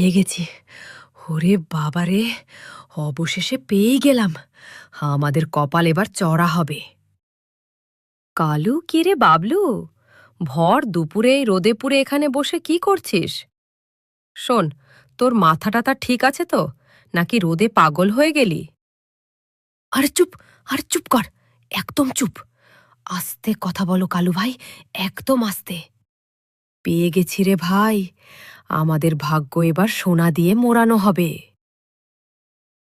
পেয়ে গেছি। ওরে বাবারে, অবশেষে পেয়েই গেলাম। আমাদের কপাল এবার চড়া হবে। কালু, কি রে বাবলু, ভর দুপুরে এই রোদে পুড়ে এখানে বসে কি করছিস? শোন, তোর মাথাটা তা ঠিক আছে তো, নাকি রোদে পাগল হয়ে গেলি? আরে চুপ, আরে চুপ কর, একদম চুপ। আস্তে কথা বলো কালু ভাই, একদম আস্তে। পেয়ে গেছি রে ভাই, আমাদের ভাগ্য এবার সোনা দিয়ে মোড়ানো হবে।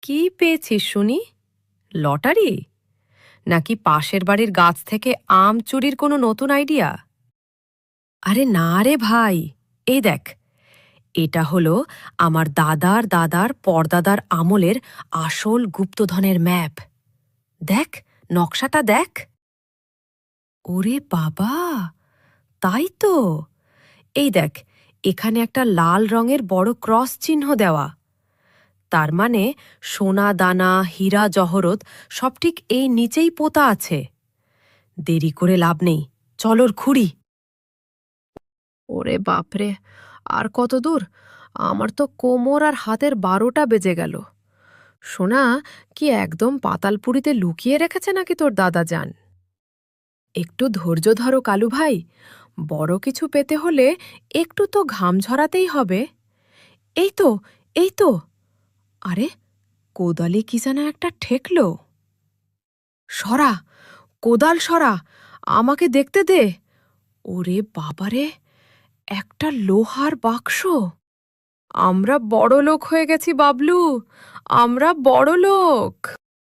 কি পেয়েছিস শুনি? লটারি? নাকি পাশের বাড়ির গাছ থেকে আম চুরির কোনো নতুন আইডিয়া? আরে না রে ভাই, এই দেখ, এটা হলো আমার দাদার দাদার পরদাদার আমলের আসল গুপ্তধনের ম্যাপ। দেখ, নকশাটা দেখ। ওরে বাবা, তাই তো। এই দেখ, এখানে একটা লাল রঙের বড় ক্রস চিহ্ন দেওয়া। তার মানে সোনা দানা, হীরা জহরত সব ঠিক এই নিচেই পোতা আছে। দেরি করে লাভ নেই, চল ওর খুঁড়ি। ওরে বাপরে, আর কত দূর? আমার তো কোমর আর হাতের 12টা বেজে গেল। সোনা কি একদম পাতালপুরিতে লুকিয়ে রেখেছে নাকি তোর দাদা যান? একটু ধৈর্য ধরো কালু ভাই, বড় কিছু পেতে হলে একটু তো ঘাম ঝরাতেই হবে। এই তো, এই তো। আরে, কোদালে কি যেন একটা ঠেকল। সরা, কোদাল সরা, আমাকে দেখতে দে। ওরে বাবারে, একটা লোহার বাক্স! আমরা বড়লোক হয়ে গেছি বাবলু, আমরা বড়লোক।